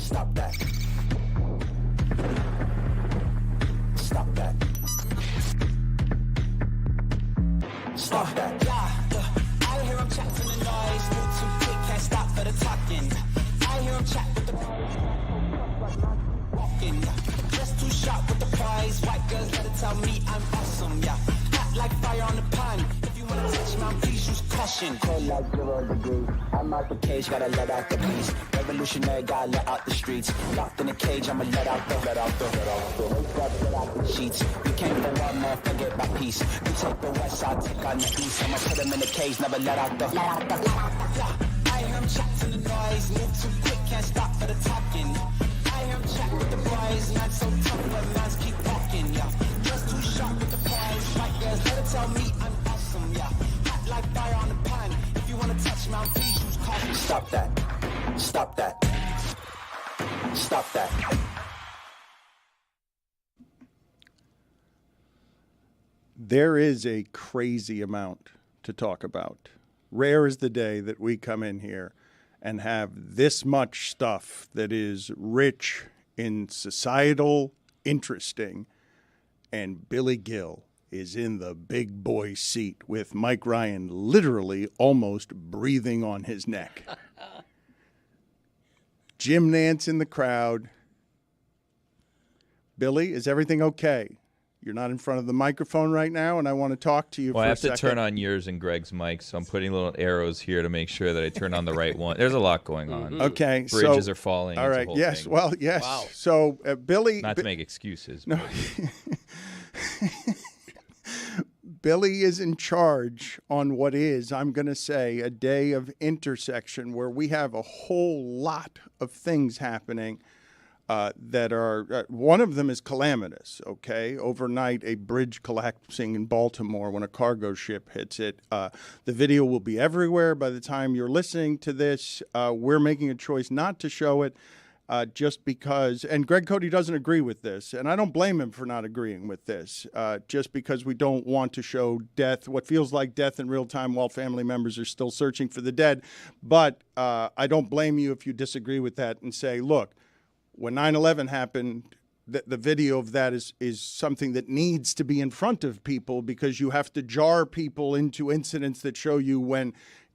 Stop that. Stop that. Stop that. I hear him chat to the noise. Move too quick, can't stop for the talking. I hear him chat with the walking. Just too sharp with the prize. White girls gotta tell me I'm awesome, yeah. Hot like fire on the pan. If you wanna touch me, please use caution. Cold like 0 degrees. I'm out the cage, gotta let out the beast. Revolutionary, gotta let out the streets. Locked in a cage, I'ma let out the sheets. We came for one man, forget about peace. You take the west side, take on the east. I'ma put him in the cage, never let out the. I hear him chat to the noise. Move too quick, can't stop for the talking. I hear him chat with the boys. Not so tough, but mans keep walking, yeah. Just too sharp with the prize. White girls, let it tell me I'm awesome, yeah. Hot like fire on the pan. If you wanna touch me, please use caution. Stop that. Stop that. Stop that. There is a crazy amount to talk about. Rare is the day that we come in here and have this much stuff that is rich in societal, interesting, and Billy Gill is in the big boy seat with Mike Ryan literally almost breathing on his neck. Jim Nantz in the crowd. Billy, is everything okay? You're not in front of the microphone right now, and I want to talk to you for a second. I have to turn on yours and Greg's mic, so I'm putting little arrows here to make sure that I turn on the right one. There's a lot going on. Okay. Bridges are falling. All right. Yes. Thing. Well, yes. Wow. So, Billy. Not to make excuses. No. Billy is in charge on what is, I'm going to say, a day of intersection where we have a whole lot of things happening that are, one of them is calamitous, okay? Overnight, a bridge collapsing in Baltimore when a cargo ship hits it. The video will be everywhere by the time you're listening to this. We're making a choice not to show it. Just because, and Greg Cody doesn't agree with this, and I don't blame him for not agreeing with this, just because we don't want to show death, what feels like death in real time while family members are still searching for the dead. But I don't blame you if you disagree with that and say, look, when 9/11 happened, the video of that is something that needs to be in front of people because you have to jar people into incidents that show you when,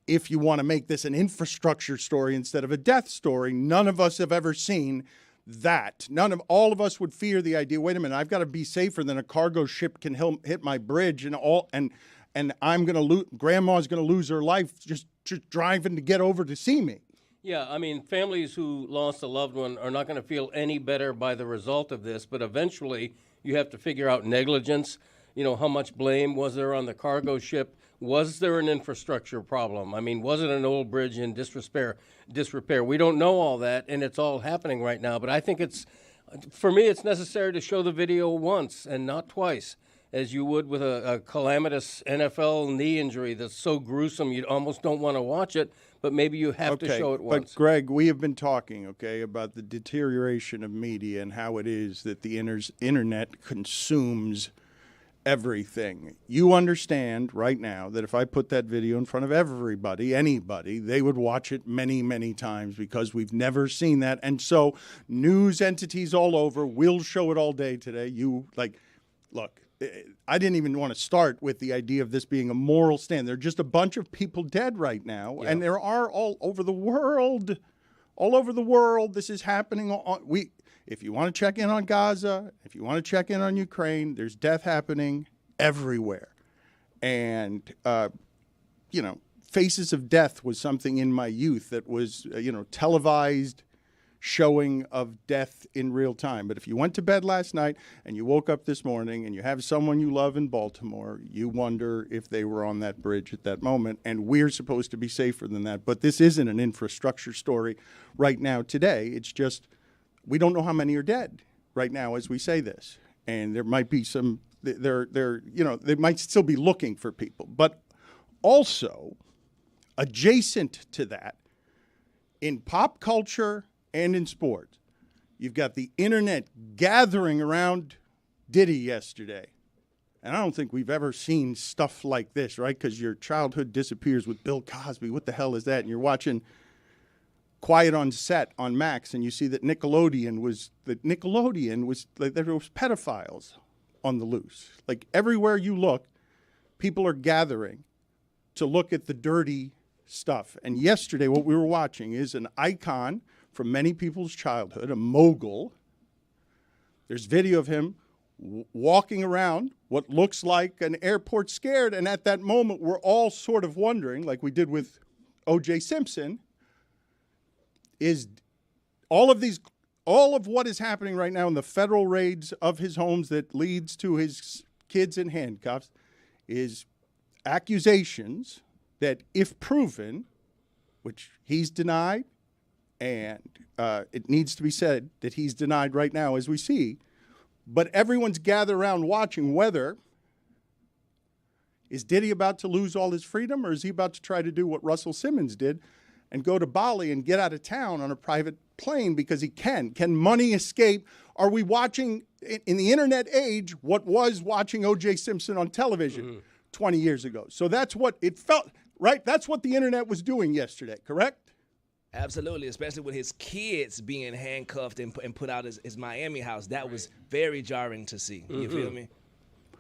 if you want to make this an infrastructure story instead of a death story, none of us have ever seen that. All of us would fear the idea, wait a minute, I've got to be safer than a cargo ship can hit my bridge and I'm going to lose, grandma's going to lose her life just driving to get over to see me. Yeah, I mean, families who lost a loved one are not going to feel any better by the result of this, but eventually you have to figure out negligence. You know, how much blame was there on the cargo ship? Was there an infrastructure problem? I mean, was it an old bridge in disrepair? We don't know all that, and it's all happening right now. But I think for me, it's necessary to show the video once and not twice, as you would with a calamitous NFL knee injury that's so gruesome you almost don't want to watch it, but maybe you have to show it once. But, Greg, we have been talking, about the deterioration of media and how it is that the internet consumes everything. You understand right now that if I put that video in front of anybody, they would watch it many, many times because we've never seen that. And so news entities all over will show it all day today. Look, I didn't even want to start with the idea of this being a moral stand. There are just a bunch of people dead right now, and there are all over the world. All over the world, this is happening. If you want to check in on Gaza, if you want to check in on Ukraine, there's death happening everywhere. And, Faces of Death was something in my youth that was, televised showing of death in real time. But if you went to bed last night and you woke up this morning and you have someone you love in Baltimore, you wonder if they were on that bridge at that moment. And we're supposed to be safer than that. But this isn't an infrastructure story right now today. It's just, we don't know how many are dead right now as we say this. And there might be some, they might still be looking for people. But also, adjacent to that, in pop culture and in sports, you've got the internet gathering around Diddy yesterday. And I don't think we've ever seen stuff like this, right? Because your childhood disappears with Bill Cosby. What the hell is that? And you're watching Quiet on Set on Max, and you see that Nickelodeon was like, there was pedophiles on the loose. Like everywhere you look, people are gathering to look at the dirty stuff. And yesterday, what we were watching is an icon from many people's childhood, a mogul. There's video of him walking around what looks like an airport scared. And at that moment, we're all sort of wondering, like we did with O.J. Simpson, is all of what is happening right now in the federal raids of his homes that leads to his kids in handcuffs is accusations that, if proven, which he's denied, and it needs to be said that he's denied right now as we see, but everyone's gathered around watching whether is Diddy about to lose all his freedom, or is he about to try to do what Russell Simmons did and go to Bali and get out of town on a private plane because he can? Can money escape? Are we watching, in the internet age, what was watching O.J. Simpson on television 20 years ago? So that's what it felt, right? That's what the internet was doing yesterday, correct? Absolutely, especially with his kids being handcuffed and put out his Miami house. That was very jarring to see. You feel me?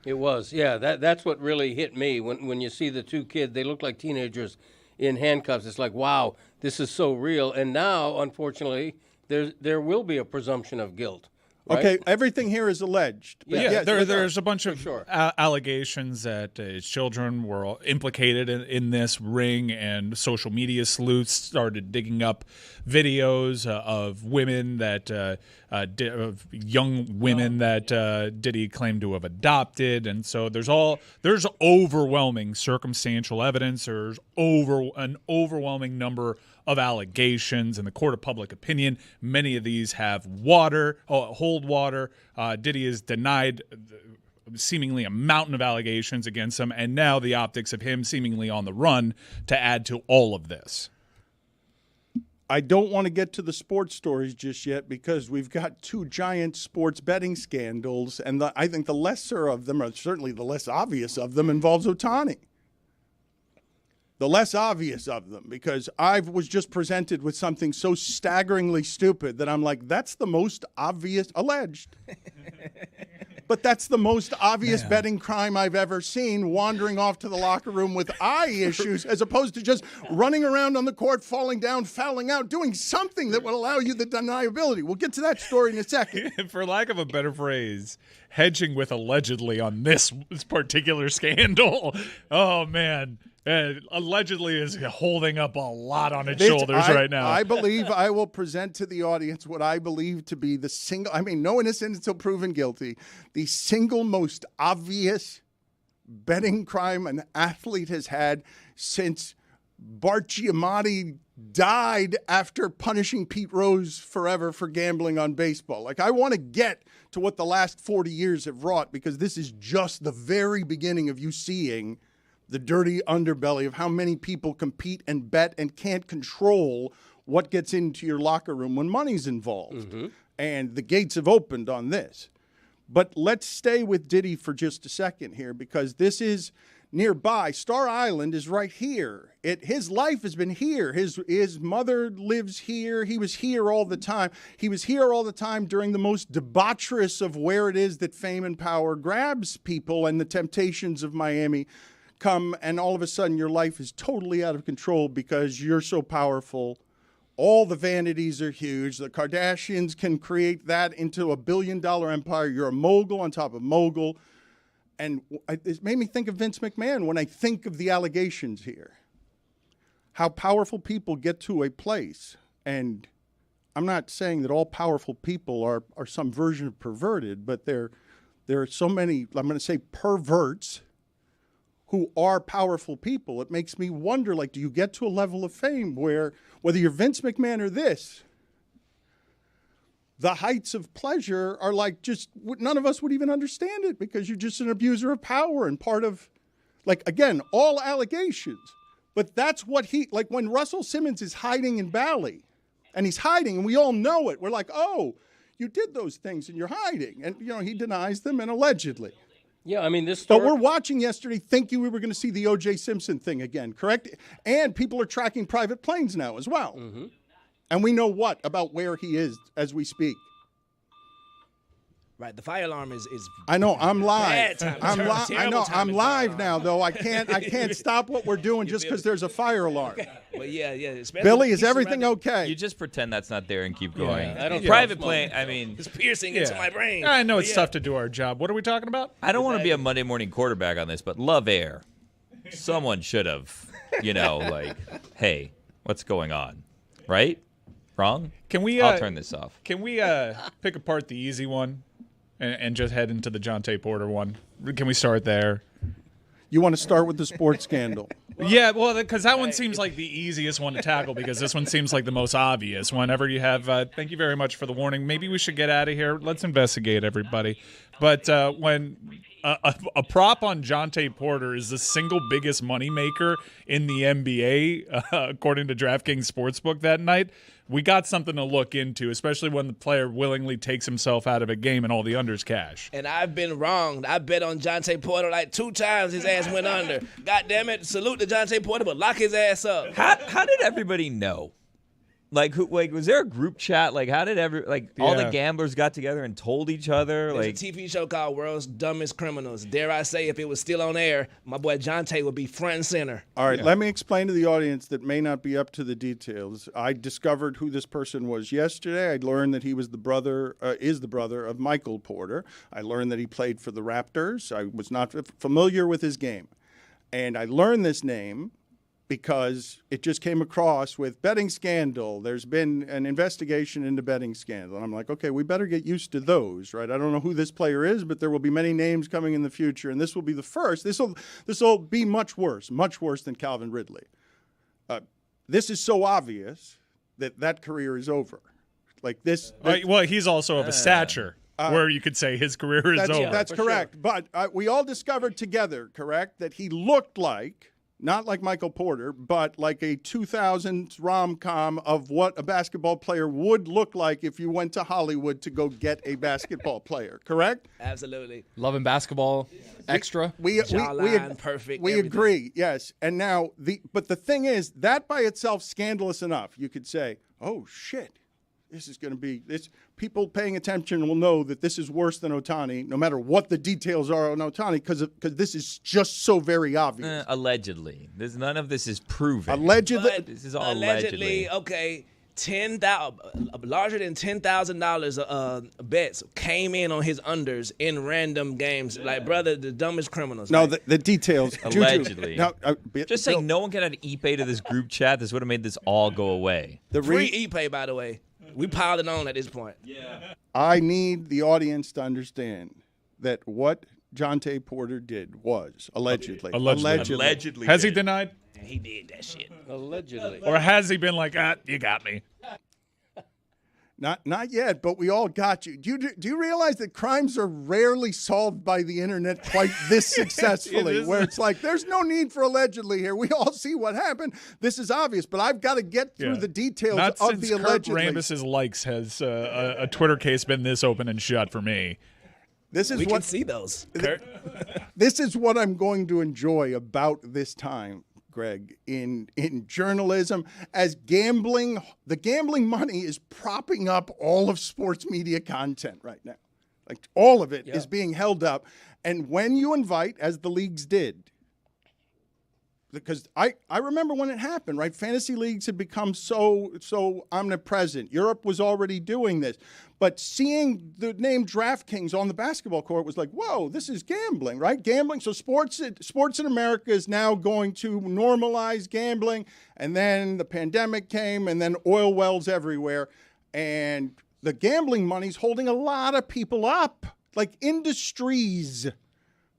It was, yeah. That's what really hit me when you see the two kids. They look like teenagers in handcuffs. It's like, wow, this is so real. And now, unfortunately, there will be a presumption of guilt. Right? Okay, everything here is alleged. Yeah, there's a bunch of sure. allegations that his children were implicated in this ring, and social media sleuths started digging up videos of women that of young women that Diddy claimed to have adopted, and so there's overwhelming circumstantial evidence. There's an overwhelming number of allegations in the court of public opinion. Many of these have hold water. Diddy has denied seemingly a mountain of allegations against him, and now the optics of him seemingly on the run to add to all of this. I don't want to get to the sports stories just yet because we've got two giant sports betting scandals, and I think the lesser of them, or certainly the less obvious of them, involves Ohtani. The less obvious of them, because I was just presented with something so staggeringly stupid that I'm like, that's the most obvious, alleged. But that's the most obvious betting crime I've ever seen, wandering off to the locker room with eye issues, as opposed to just running around on the court, falling down, fouling out, doing something that would allow you the deniability. We'll get to that story in a second. For lack of a better phrase, hedging with allegedly on this particular scandal. Oh, man. Allegedly is holding up a lot on its shoulders right now. I believe I will present to the audience what I believe to be no innocent until proven guilty, the single most obvious betting crime an athlete has had since Bart Giamatti died after punishing Pete Rose forever for gambling on baseball. Like, I want to get to what the last 40 years have wrought, because this is just the very beginning of you seeing the dirty underbelly of how many people compete and bet and can't control what gets into your locker room when money's involved. And the gates have opened on this. But let's stay with Diddy for just a second here, because this is nearby. Star Island is right here. His life has been here. His mother lives here. He was here all the time. He was here all the time during the most debaucherous of where it is that fame and power grabs people, and the temptations of Miami come, and all of a sudden your life is totally out of control because you're so powerful. All the vanities are huge. The Kardashians can create that into $1 billion empire. You're a mogul on top of mogul. And it made me think of Vince McMahon when I think of the allegations here. How powerful people get to a place. And I'm not saying that all powerful people are some version of perverted, but there are so many, I'm going to say, perverts who are powerful people. It makes me wonder, like, do you get to a level of fame where, whether you're Vince McMahon or this, the heights of pleasure are like, just none of us would even understand it, because you're just an abuser of power and part of, like, again, all allegations. But that's what like when Russell Simmons is hiding in Bali, and he's hiding, and we all know it, we're like, oh, you did those things and you're hiding. And, he denies them, and allegedly. Yeah, I mean, this story. But we're watching yesterday thinking we were going to see the O.J. Simpson thing again, correct? And people are tracking private planes now as well. And we know what about where he is as we speak. Right, the fire alarm is. I know. I'm live. Bad timing. I'm Terrible live. I know. I'm timing. live now, though. I can't stop what we're doing just because there's a fire alarm. But yeah. especially Billy, is he's everything surrounded- okay? You just pretend that's not there and keep going. I don't Private smoke. plane. I mean, It's piercing into my brain. I know But it's tough to do our job. What are we talking about? I don't want to be a Monday morning quarterback on this, but love air. Someone should have, like, hey, what's going on? Right? Wrong? Can we? I'll turn this off. Can we pick apart the easy one and just head into the Jontay Porter one? Can we start there? You want to start with the sports scandal? Yeah, well, because that one seems like the easiest one to tackle because this one seems like the most obvious. Whenever you have, thank you very much for the warning. Maybe we should get out of here. Let's investigate, everybody. But when a prop on Jontay Porter is the single biggest moneymaker in the NBA, according to DraftKings Sportsbook that night, we got something to look into, especially when the player willingly takes himself out of a game and all the unders cash. And I've been wrong. I bet on Jontay Porter like 2 times his ass went under. God damn it. Salute to Jontay Porter, but lock his ass up. How did everybody know? Like, was there a group chat? Like, how did all the Yeah. gamblers got together and told each other? There's Like, a TV show called World's Dumbest Criminals. Dare I say, if it was still on air, my boy Jontay would be front and center. All right, let me explain to the audience that may not be up to the details. I discovered who this person was yesterday. I learned that he was is the brother of Michael Porter. I learned that he played for the Raptors. I was not familiar with his game. And I learned this name because it just came across with betting scandal. There's been an investigation into betting scandal. And I'm like, okay, we better get used to those, right? I don't know who this player is, but there will be many names coming in the future, and this will be the first. This will be much worse than Calvin Ridley. This is so obvious that career is over. Like this. Well, he's also of a stature where you could say his career is over. That's correct. But we all discovered together, correct, that he looked like, not like Michael Porter, but like a 2000s rom-com of what a basketball player would look like if you went to Hollywood to go get a basketball player, correct? Absolutely. Love and Basketball Extra. Jawline, perfect. We everything. agree, yes. And now, but the thing is, that by itself scandalous enough. You could say, oh, shit. This is going to be this. People paying attention will know that this is worse than Ohtani, no matter what the details are on Ohtani, because this is just so very obvious. allegedly. None of this is proven. Allegedly, But This is all allegedly. okay, larger than $10,000 bets came in on his unders in random games. Like, brother, the dumbest criminals. no, right? the details. Juju, Allegedly. now, Just saying, no one can add Ipe to this group chat. This would have made this all go away. Free e-pay, by the way. We piled it on at this point. I need the audience to understand that what Jontay Porter did was allegedly. Allegedly. Has he denied? He did that shit. Allegedly. Or has he been like, you got me? Not yet, but we all got you. Do you realize that crimes are rarely solved by the internet quite this successfully? Where it's like, there's no need for allegedly here. We all see what happened. This is obvious, but I've got to get through the details Not of since the Kurt allegedly. Rambis's likes has a Twitter case been this open and shut for me. This is We can what see those, Kurt. this is what I'm going to enjoy about this time, Greg, in journalism, as the gambling money is propping up all of sports media content right now. Like, all of it is being held up. And when you invite, as the leagues did, because I remember when it happened, right? Fantasy leagues had become so omnipresent. Europe was already doing this. But seeing the name DraftKings on the basketball court was like, whoa, this is gambling, right? Gambling. So sports in America is now going to normalize gambling. And then the pandemic came, and then oil wells everywhere. And the gambling money's holding a lot of people up, like industries,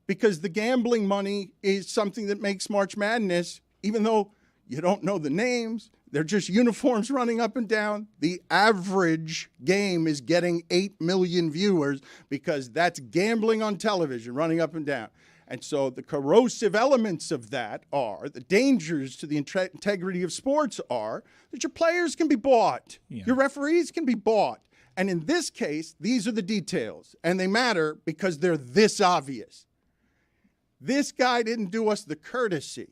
because the gambling money is something that makes March Madness, even though you don't know the names, they're just uniforms running up and down. The average game is getting 8 million viewers because that's gambling on television running up and down. And so the corrosive elements of that are, the dangers to the integrity of sports are that your players can be bought. Yeah. Your referees can be bought. And in this case, these are the details. And they matter because they're this obvious. This guy didn't do us the courtesy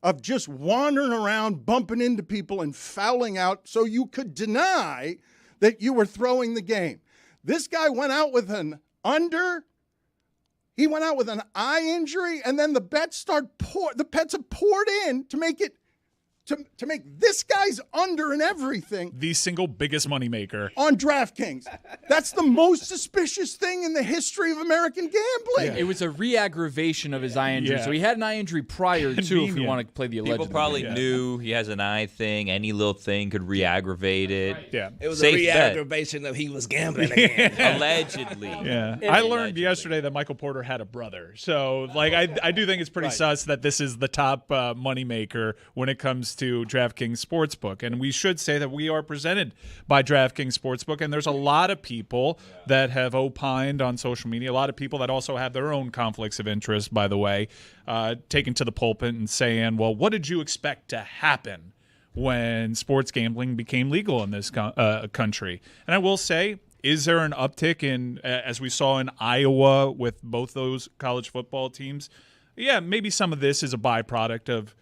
of just wandering around, bumping into people and fouling out so you could deny that you were throwing the game. This guy went out with an under. He went out with an eye injury, and then the bets have poured in to make it to make this guy's under and everything The single biggest moneymaker. on DraftKings. That's the most suspicious thing in the history of American gambling. It was a re-aggravation of his eye injury. Yeah. So he had an eye injury prior to, if you Convenient. want to play the alleged. People probably knew he has an eye thing. Any little thing could re-aggravate it. Yeah. It was Safe a bet. re-aggravation of he was gambling again. Allegedly. Yeah, I learned yesterday that Michael Porter had a brother. So, like, I do think it's pretty sus that this is the top moneymaker when it comes to DraftKings Sportsbook. And we should say that we are presented by DraftKings Sportsbook. And there's a lot of people that have opined on social media, a lot of people that also have their own conflicts of interest, by the way, taking to the pulpit and saying, well, what did you expect to happen when sports gambling became legal in this country? And I will say, is there an uptick in, as we saw in Iowa with both those college football teams? Yeah, maybe some of this is a byproduct of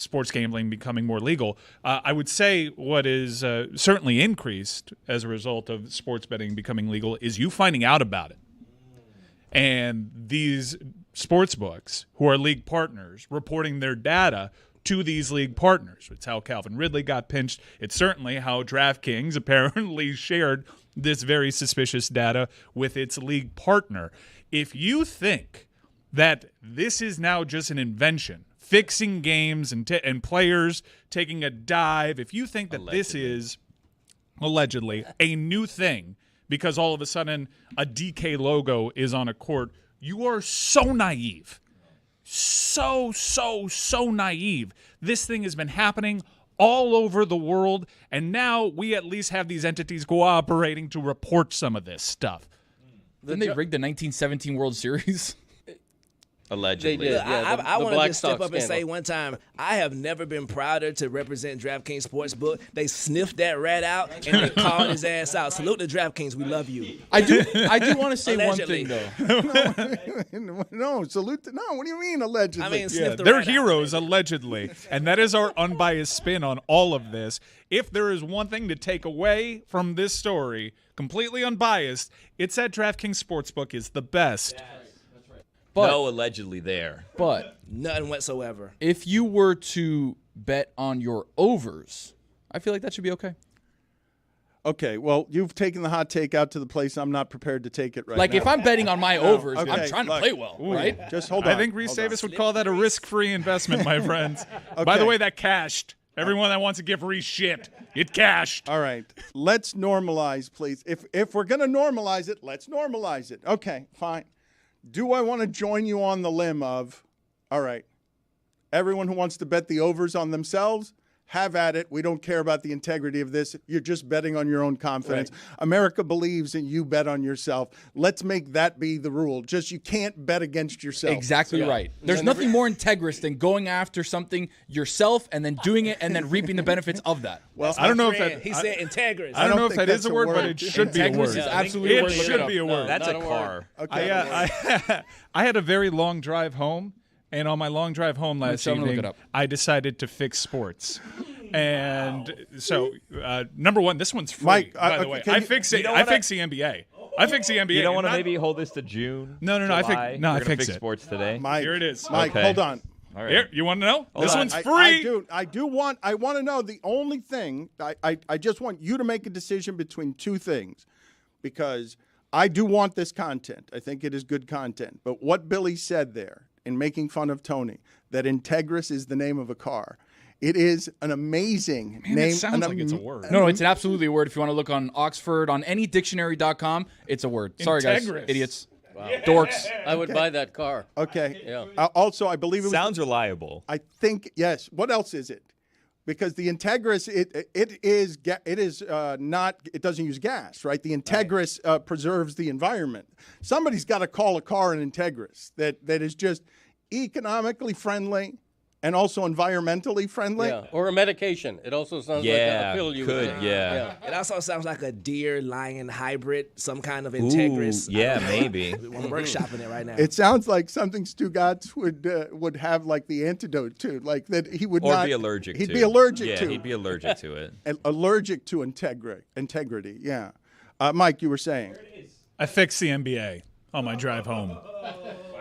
sports gambling becoming more legal. I would say what is certainly increased as a result of sports betting becoming legal is you finding out about it. And these sports books who are league partners reporting their data to these league partners. It's how Calvin Ridley got pinched. It's certainly how DraftKings apparently shared this very suspicious data with its league partner. If you think that this is now just an invention, fixing games and players taking a dive, if you think that this is allegedly a new thing because all of a sudden a DK logo is on a court, you are so naive. So naive. This thing has been happening all over the world, and now we at least have these entities cooperating to report some of this stuff. Didn't they rig the 1917 World Series? Allegedly. They did. Yeah, I the want to Black just step Sox up and say scandal. one time, I have never been prouder to represent DraftKings Sportsbook. They sniffed that rat out and they called his ass out. Salute to DraftKings. We love you. I do want to say Allegedly. one thing though. No, salute to, no, what do you mean allegedly? I mean, Yeah, sniff the they're rat out. heroes, allegedly. And that is our unbiased spin on all of this. If there is one thing to take away from this story, completely unbiased, it's that DraftKings Sportsbook is the best. But, No allegedly there. but None whatsoever. if you were to bet on your overs, I feel like that should be okay. Okay, well, you've taken the hot take out to the place I'm not prepared to take it right Like now. if I'm betting on my overs, okay, I'm trying to look. play well, right? Just hold on. I think Reese hold on. Davis would call that a risk-free investment, my friends. By the Okay. way, that cashed. Everyone that wants to give Reese shit, it cashed. All right, let's normalize, please. If we're going to normalize it, let's normalize it. Okay, fine. Do I want to join you on the limb of, all right, everyone who wants to bet the overs on themselves, have at it. We don't care about the integrity of this. You're just betting on your own confidence. Right. America believes in you bet on yourself. Let's make that be the rule. Just you can't bet against yourself. Exactly right. There's nothing more integrous than going after something yourself and then doing it and then reaping the benefits of that. Well, I don't know if Friend, that. he said integrous. I don't know if think that is that's a word, but word. it should be a Integrous word. is absolutely a It word. Look should up. be a word. That's a Not a car. Okay. I had a very long drive home, and on my long drive home last someone look evening, it up. I decided to fix sports. And so, number one, this one's free. Mike, by the way, can I you- fix you it. don't I wanna- fix the NBA. I fix the NBA. You don't want to Not- maybe hold this to June? No, I July? fix. No, I We're gonna fix fix it. sports today. Mike, Here it is. Mike, Okay. hold on. All right. Here, you want to know? This on. one's I free. do. I want to know the only thing. I just want you to make a decision between two things, because I do want this content. I think it is good content. But what Billy said there in making fun of Tony, that Integris is the name of a car. It is an amazing Man, name. it sounds like it's a word. No, it's absolutely a word. If you want to look on Oxford, on any dictionary.com, it's a word. Sorry, guys. Integris. Idiots. Dorks. I would buy that car. Okay. Yeah. Also, I believe it was. Sounds reliable. I think yes. What else is it? Because the Integris, it is not. It doesn't use gas, right? The Integris preserves the environment. Somebody's got to call a car an Integris that is just economically friendly, And also environmentally friendly. Yeah, or a medication. It also sounds like a pill you would take. Yeah. It also sounds like a deer-lion hybrid, some kind of Ooh, integrous. yeah, maybe. We're workshopping it right now. It sounds like something Stugotz would have like the antidote to, like that he would Or not be allergic to. He'd be allergic yeah, to. he'd be allergic to it. Allergic to integrity. Yeah. Mike, you were saying. I fixed the NBA on my drive home.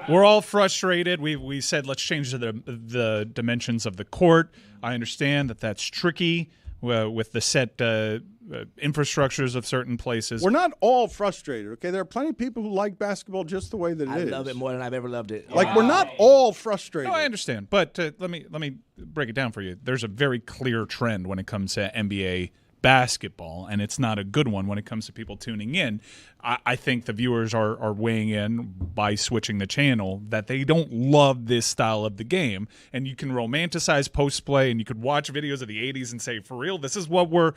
We're all frustrated. We said let's change the dimensions of the court. I understand that that's tricky with the set infrastructures of certain places. We're not all frustrated, okay? There are plenty of people who like basketball just the way that it is. I love it more than I've ever loved it. Like we're not all frustrated. No, I understand, but let me break it down for you. There's a very clear trend when it comes to NBA basketball, and it's not a good one when it comes to people tuning in. I think the viewers are weighing in by switching the channel that they don't love this style of the game, and you can romanticize post play, and you could watch videos of the 80s and say, for real, this is what we're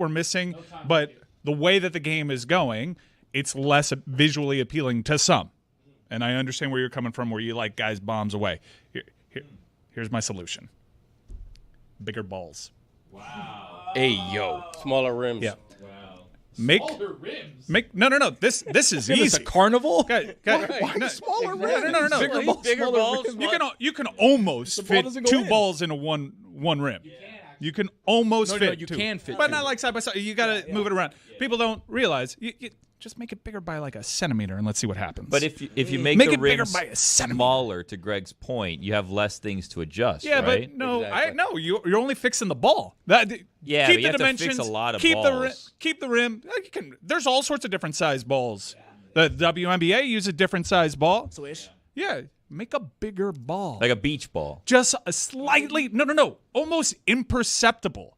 missing. But the way that the game is going, it's less visually appealing to some, and I understand where you're coming from, where you like guys bombs away. Here's my solution: bigger balls. Hey, yo. Smaller rims. Yeah. Make no. This is easy. It's a carnival. Guys, Why no, smaller no, rims? no, no. Bigger balls, Bigger smaller balls. rims. You can almost The ball fit doesn't go two in. balls into one rim. You can almost No, fit. you two. can fit but two. not like side by side. You got to move it around. People don't realize. You just make it bigger by like a centimeter, and let's see what happens. But if you make Make the it bigger rims by a centimeter. smaller, to Greg's point, you have less things to adjust, yeah, right? but no, Exactly. you're only fixing the ball. Yeah, keep but you the have to fix dimensions. a lot of keep balls. Keep the rim. There's all sorts of different size balls. The WNBA use a different size ball. Swish. Yeah, make a bigger ball. Like a beach ball. Just a slightly almost imperceptible.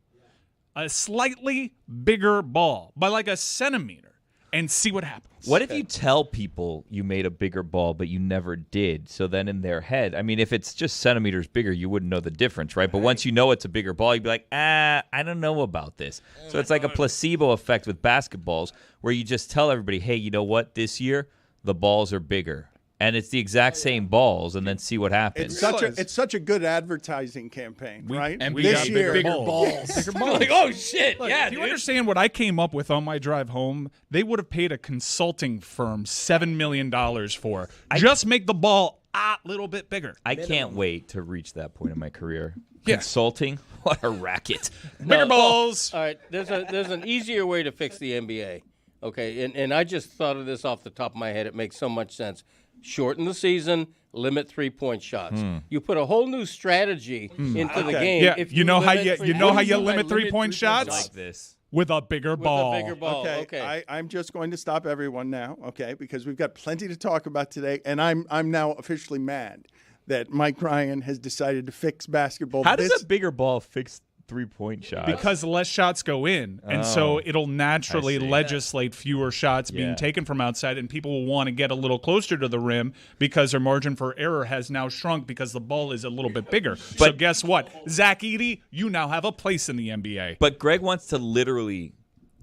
A slightly bigger ball by like a centimeter, and see what happens. What if you tell people you made a bigger ball, but you never did? So then in their head, I mean, if it's just centimeters bigger, you wouldn't know the difference, right? But once you know it's a bigger ball, you'd be like, I don't know about this. So it's like a placebo effect with basketballs where you just tell everybody, hey, you know what? This year, the balls are bigger. And it's the exact same balls, and then see what happens. It's such a good advertising campaign, right? And We this got year, bigger balls. Bigger balls. Like, oh shit! Look, yeah, if you dude. understand what I came up with on my drive home, they would have paid a consulting firm $7 million for. Just make the ball a little bit bigger. I can't wait to reach that point in my career. Yeah. Consulting? What a racket. Bigger balls. All right, there's an easier way to fix the NBA. Okay, and I just thought of this off the top of my head. It makes so much sense. Shorten the season, limit 3-point shots. You put a whole new strategy into the game. Yeah, If you know how limit you know how you three-point limit 3-point shots Like this. with a bigger ball. with a bigger ball. Okay, I'm just going to stop everyone now, okay, because we've got plenty to talk about today, and I'm now officially mad that Mike Ryan has decided to fix basketball. How does a bigger ball fix 3-point shots? Because less shots go in, and so it'll naturally I see. legislate fewer shots being taken from outside, and people will want to get a little closer to the rim because their margin for error has now shrunk because the ball is a little bit bigger. So But- guess what? Zach Edey, you now have a place in the NBA. But Greg wants to literally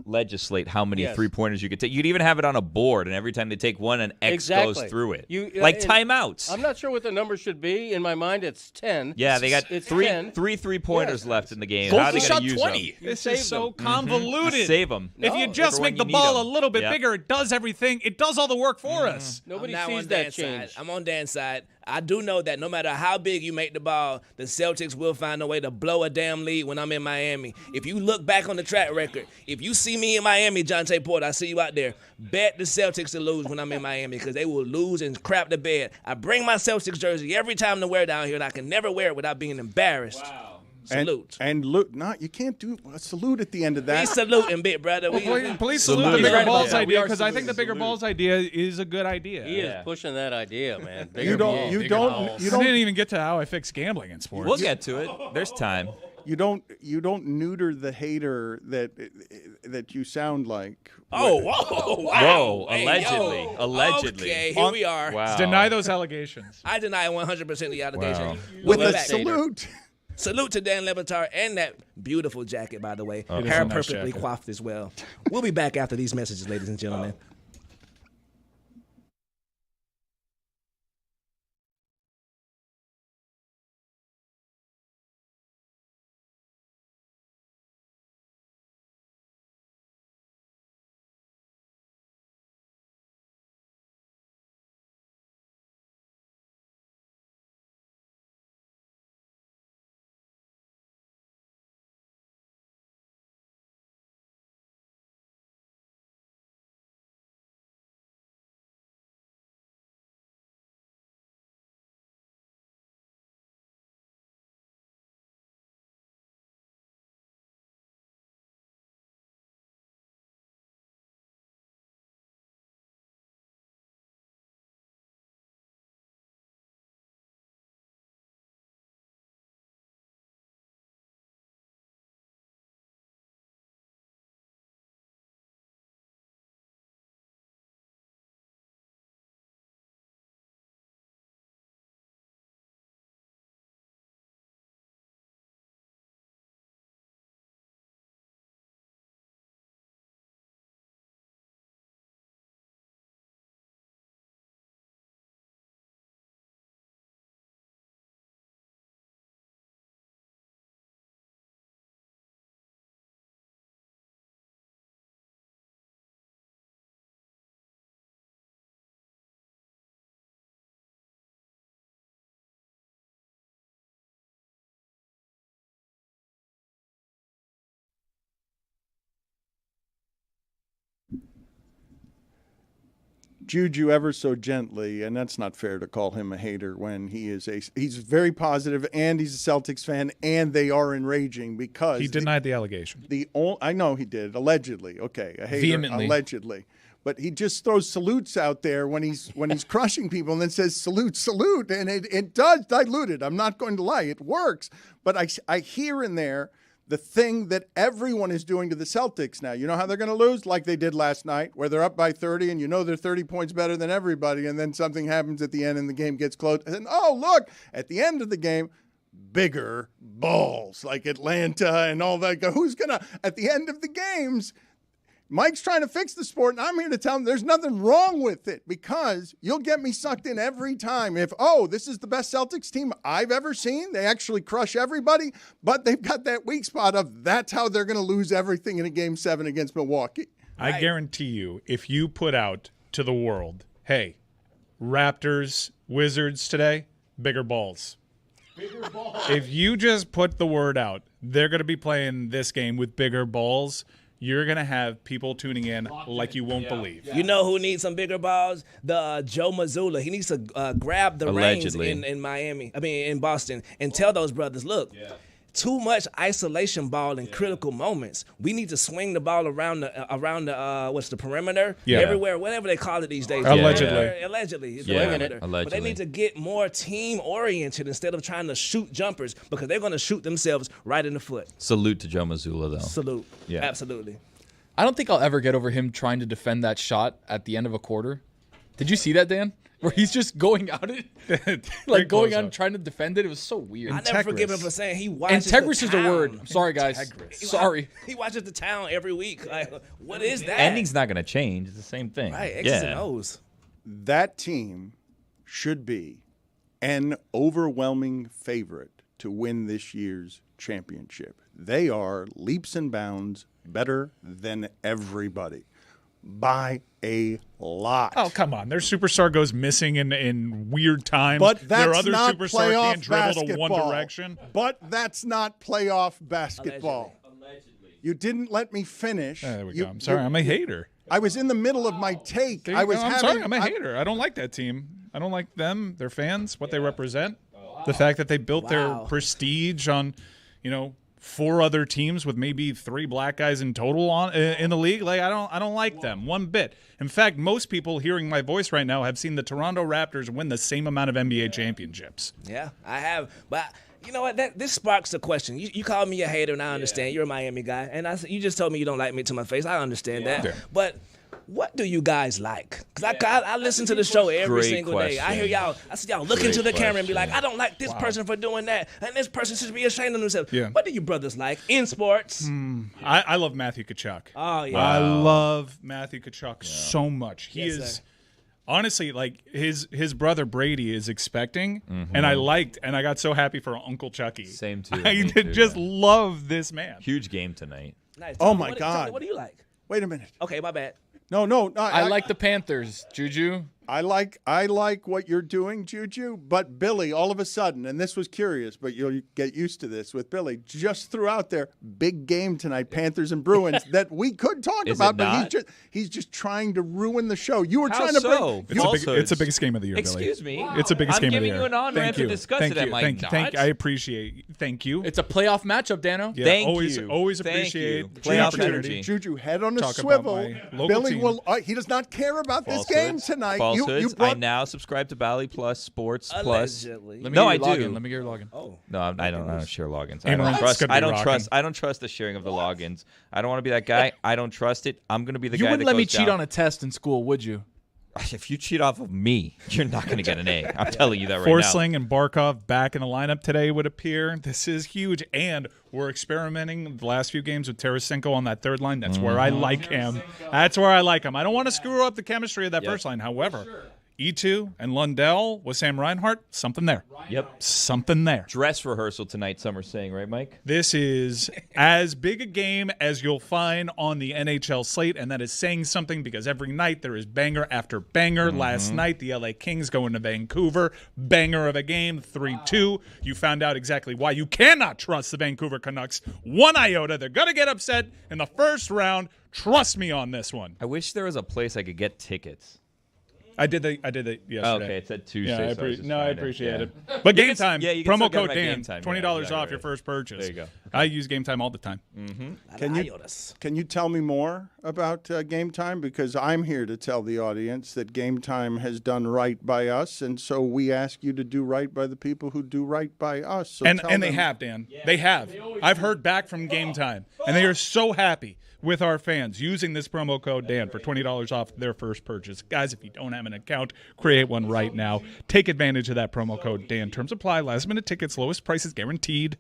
legislate how many Yes. 3-pointers you could take. You'd even have it on a board, and every time they take one, an X Exactly. goes through it. and Like timeouts. I'm not sure what the number should be. In my mind, it's 10. Yeah, they got it's three 10. 3-pointers left in the game. Both How are they shot going to use 20. them? This save is so them. convoluted. Save them. If you No, just for make when the you need ball a them. little bit Yep. bigger, it does everything. It does all the work for us. Nobody I'm now sees on that Dan's change. side. I'm on Dan's side. I do know that no matter how big you make the ball, the Celtics will find a way to blow a damn lead when I'm in Miami. If you look back on the track record, if you see me in Miami, Jontay Porter, I see you out there, bet the Celtics to lose when I'm in Miami because they will lose and crap the bed. I bring my Celtics jersey every time to wear down here, and I can never wear it without being embarrassed. Wow. Salute. And look, you can't do a salute at the end of that. We saluting, big brother. Please salute the Salute. bigger Right about balls that. We idea are because I think the bigger saluting. balls idea is a good idea. He is pushing that idea, man. You Bigger don't. balls. You Bigger don't. balls. You I don't. didn't even get to how I fix gambling in sports. We'll get to it. There's time. You don't. You don't neuter the hater that you sound like. Oh, whoa, wow. Whoa, Hey, allegedly. yo. Allegedly. Okay, here we are. Wow. Deny those allegations. I deny 100% the allegation. Wow. With We'll a be back. salute. Salute to Dan Le Batard and that beautiful jacket, by the way. It is Hair a nice perfectly jacket. coiffed as well. We'll be back after these messages, ladies and gentlemen. Juju ever so gently, and that's not fair to call him a hater when he's very positive, and he's a Celtics fan, and they are enraging because He denied the allegation. I know he did, allegedly. Okay, a hater, Vehemently. allegedly. But he just throws salutes out there when he's crushing people and then says salute, salute, and it does dilute it. I'm not going to lie, it works. But I hear in there the thing that everyone is doing to the Celtics now. You know how they're going to lose? Like they did last night, where they're up by 30, and you know they're 30 points better than everybody, and then something happens at the end and the game gets close. And oh, look, at the end of the game, bigger balls like Atlanta and all that. Who's going to, at the end of the games, Mike's trying to fix the sport, and I'm here to tell him there's nothing wrong with it because you'll get me sucked in every time. If, this is the best Celtics team I've ever seen, they actually crush everybody, but they've got that weak spot of that's how they're going to lose everything in a Game 7 against Milwaukee. I guarantee you, if you put out to the world, hey, Raptors, Wizards today, bigger balls. Bigger balls. If you just put the word out, they're going to be playing this game with bigger balls, you're going to have people tuning in like you won't believe. You know who needs some bigger balls? The Joe Mazzulla. He needs to grab the reins in Miami. In Boston, and tell those brothers, look, too much isolation ball in critical moments. We need to swing the ball around the what's the perimeter? Everywhere, whatever they call it these days. Allegedly. It's perimeter. But they need to get more team oriented instead of trying to shoot jumpers because they're going to shoot themselves right in the foot. Salute to Joe Mazzulla, though. Salute. Yeah. Absolutely. I don't think I'll ever get over him trying to defend that shot at the end of a quarter. Did you see that, Dan? Where he's just going out it, like going out and trying to defend it. It was so weird. I never forgive him for saying he watches Integris the is town. the word. I'm sorry, guys. Sorry. He watches the town every week. Like, what is that? Ending's not going to change. It's the same thing. Right, X's and O's. That team should be an overwhelming favorite to win this year's championship. They are leaps and bounds better than everybody. By a lot. Oh, come on. Their superstar goes missing in weird times. But that's their other not superstar playoff can't dribble basketball. to one direction. But that's not playoff basketball. Allegedly. You didn't let me finish. There we go. I'm sorry. I'm a hater. I was in the middle of my take. I'm sorry. I'm a hater. I don't like that team. I don't like them, their fans, what they represent. The fact that they built their prestige on, 4 other teams with maybe 3 black guys in total in the league. Like I don't like them one bit. In fact, most people hearing my voice right now have seen the Toronto Raptors win the same amount of NBA championships. Yeah, I have. But you know what? This sparks the question. You called me a hater, and I understand. You're a Miami guy, and you just told me you don't like me to my face. I understand that. Yeah. But what do you guys like? Because I listen to the show every single day. I hear y'all. I see y'all look into the camera and be like, I don't like this person for doing that, and this person should be ashamed of themselves. Yeah. What do you brothers like in sports? I love Matthew Tkachuk. Oh yeah. I love Matthew Tkachuk so much. He is honestly like his brother Brady is expecting, and I got so happy for Uncle Chucky. Same too. I just love this man. Huge game tonight. Nice. Oh my God. What do you like? Wait a minute. Okay, my bad. No. I like the Panthers, Juju. I like what you're doing, Juju, but Billy, all of a sudden, and this was curious, but you'll get used to this with Billy, just threw out there, big game tonight, Panthers and Bruins, that we could talk about, but he's just trying to ruin the show. You were trying to bring... It's the biggest game of the year, Billy. Excuse me. It's the biggest game of the year. I'm giving you an honor. I have to discuss it. I'm like, I appreciate. Thank you. It's a playoff matchup, Dano. Yeah, Thank you. Always appreciate the playoff opportunity. energy. Juju, head on a Talk swivel. about my local Billy team. will. He does not care about this game tonight. Falsehoods. You brought... I now subscribe to Bally Plus Sports Allegedly. Plus. I do. Let me get your login. Oh. No, I don't share logins. I don't trust the sharing of the logins. I don't want to be that guy. I don't trust it. I'm going to be the guy that You wouldn't let me goes cheat down. on a test in school, would you? If you cheat off of me, you're not going to get an A. I'm telling you that right now. Forsling and Barkov back in the lineup today would appear. This is huge. And we're experimenting the last few games with Tarasenko on that third line. That's where I like him. That's where I like him. I don't want to screw up the chemistry of that first line. However, E2 and Lundell with Sam Reinhart, something there. Yep. Something there. Dress rehearsal tonight, some are saying, right, Mike? This is as big a game as you'll find on the NHL slate, and that is saying something because every night there is banger after banger. Last night, the LA Kings go into Vancouver. Banger of a game, 3-2. You found out exactly why you cannot trust the Vancouver Canucks one iota. They're going to get upset in the first round. Trust me on this one. I wish there was a place I could get tickets. I did the yesterday. Oh, okay, it said Tuesday. Yeah, so I was just I trying to- appreciate yeah. it. But Game Time, yeah, you can promo still get code them at Dan, Game Time. $20 Yeah, off exactly. your first purchase. There you go. I use Game Time all the time. Can you tell me more about Game Time? Because I'm here to tell the audience that Game Time has done right by us, and so we ask you to do right by the people who do right by us. So And tell they them- have, Dan. They have. I've heard back from Game Time, and they are so happy with our fans using this promo code Dan for $20 off their first purchase. Guys, if you don't have an account, create one right now. Take advantage of that promo code Dan. Terms apply. Last minute tickets, lowest prices guaranteed.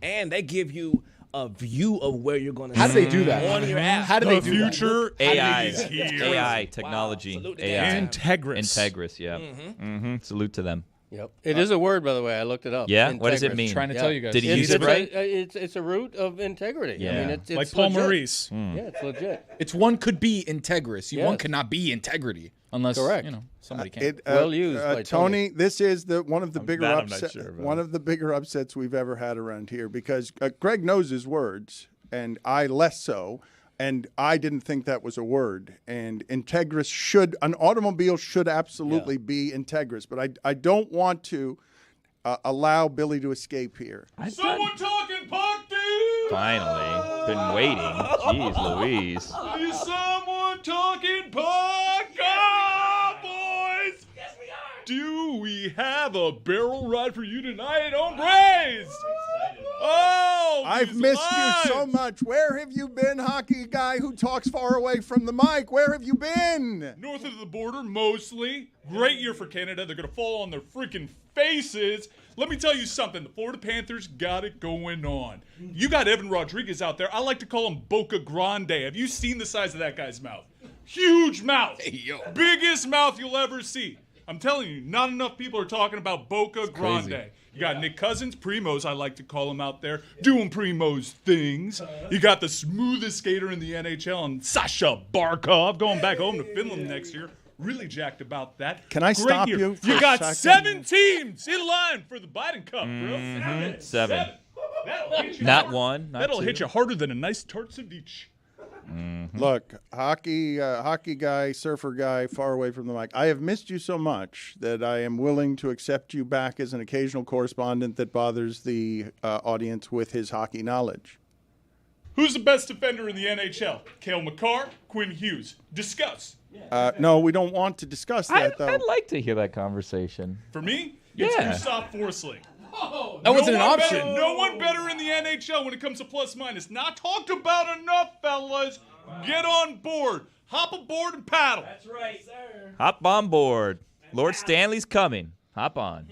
And they give you a view of where you're going to How do they do that? on your app. How do The they do that? future AI, is here. AI technology, Salute to AI, Game Integris. yeah. Salute to them. Yep. It is a word, by the way. I looked it up. Yeah, what does it Integrity. mean? Trying to tell you guys. Did he It's, use it right? it's a root of integrity. I Yeah. mean, it's Like Paul legit. Maurice. Yeah, it's legit. It's one could be integris. One Yes. cannot be integrity unless Correct. somebody can. It, Well used by Tony. This is one of the bigger that I'm not upsets. sure about. One of the bigger upsets we've ever had around here because Greg knows his words and I less so, and I didn't think that was a word. And Integris an automobile should absolutely be Integris, but I don't want to allow Billy to escape here. Someone talking puck, dude! Finally, been waiting. Jeez Louise. Is someone talking puck? Ah, boys! Yes, we are! Do we have a barrel ride for you tonight, hombres? Oh, I've these missed lines. you so much. Where have you been, hockey guy who talks far away from the mic? Where have you been? North of the border, mostly. Great year for Canada. They're going to fall on their freaking faces. Let me tell you something. The Florida Panthers got it going on. You got Evan Rodriguez out there. I like to call him Boca Grande. Have you seen the size of that guy's mouth? Huge mouth. Biggest mouth you'll ever see. I'm telling you, not enough people are talking about Boca Grande. crazy. You got Nick Cousins, Primos, I like to call him out there, doing Primos things. You got the smoothest skater in the NHL, and Sasha Barkov, going back home to Finland next year. Really jacked about that. Can I Great stop year. you for You a got second? 7 teams in line for the Biden Cup, bro. Seven. That'll hit you Not hard. one, not That'll two. hit you harder than a nice tart ceviche. Look, hockey guy, surfer guy, far away from the mic. I have missed you so much that I am willing to accept you back as an occasional correspondent that bothers the audience with his hockey knowledge. Who's the best defender in the NHL? Cale Makar, Quinn Hughes. Discuss. No, we don't want to discuss that, though. I'd like to hear that conversation. For me, it's Yeah. Gustav Forsling. That wasn't an No one option. better- no one better in the NHL when it comes to plus minus. Not talked about enough, fellas. Get on board. Hop aboard and paddle. That's right, sir. Hop on board. Lord Stanley's coming. Hop on.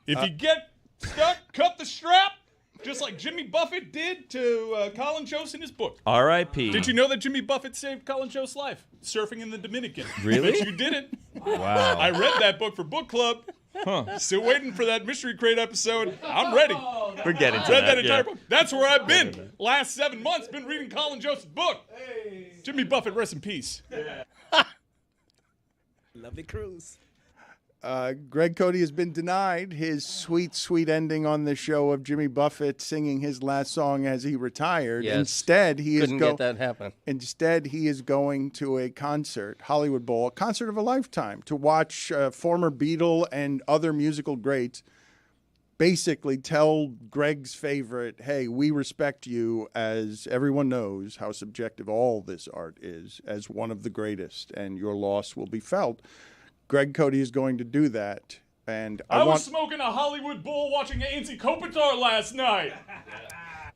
If you get stuck, cut the strap, just like Jimmy Buffett did to Colin Jost in his book. R.I.P. Did you know that Jimmy Buffett saved Colin Jost's life surfing in the Dominican? Really? Bet you didn't. Wow. I read that book for book club. Still waiting for that Mystery Crate episode. I'm ready. We're getting to Read that that. entire Yeah. book. That's where I've been. Last 7 months, been reading Colin Jost's book. Jimmy Buffett, rest in peace. Lovely cruise. Greg Cody has been denied his sweet, sweet ending on the show of Jimmy Buffett singing his last song as he retired. Yes. Instead, he Couldn't get that happen. Instead, he is going to a concert, Hollywood Bowl, a concert of a lifetime, to watch former Beatle and other musical greats basically tell Greg's favorite, hey, we respect you, as everyone knows how subjective all this art is, as one of the greatest, and your loss will be felt. Greg Cody is going to do that. And I was smoking a Hollywood Bowl watching ANC Kopitar last night.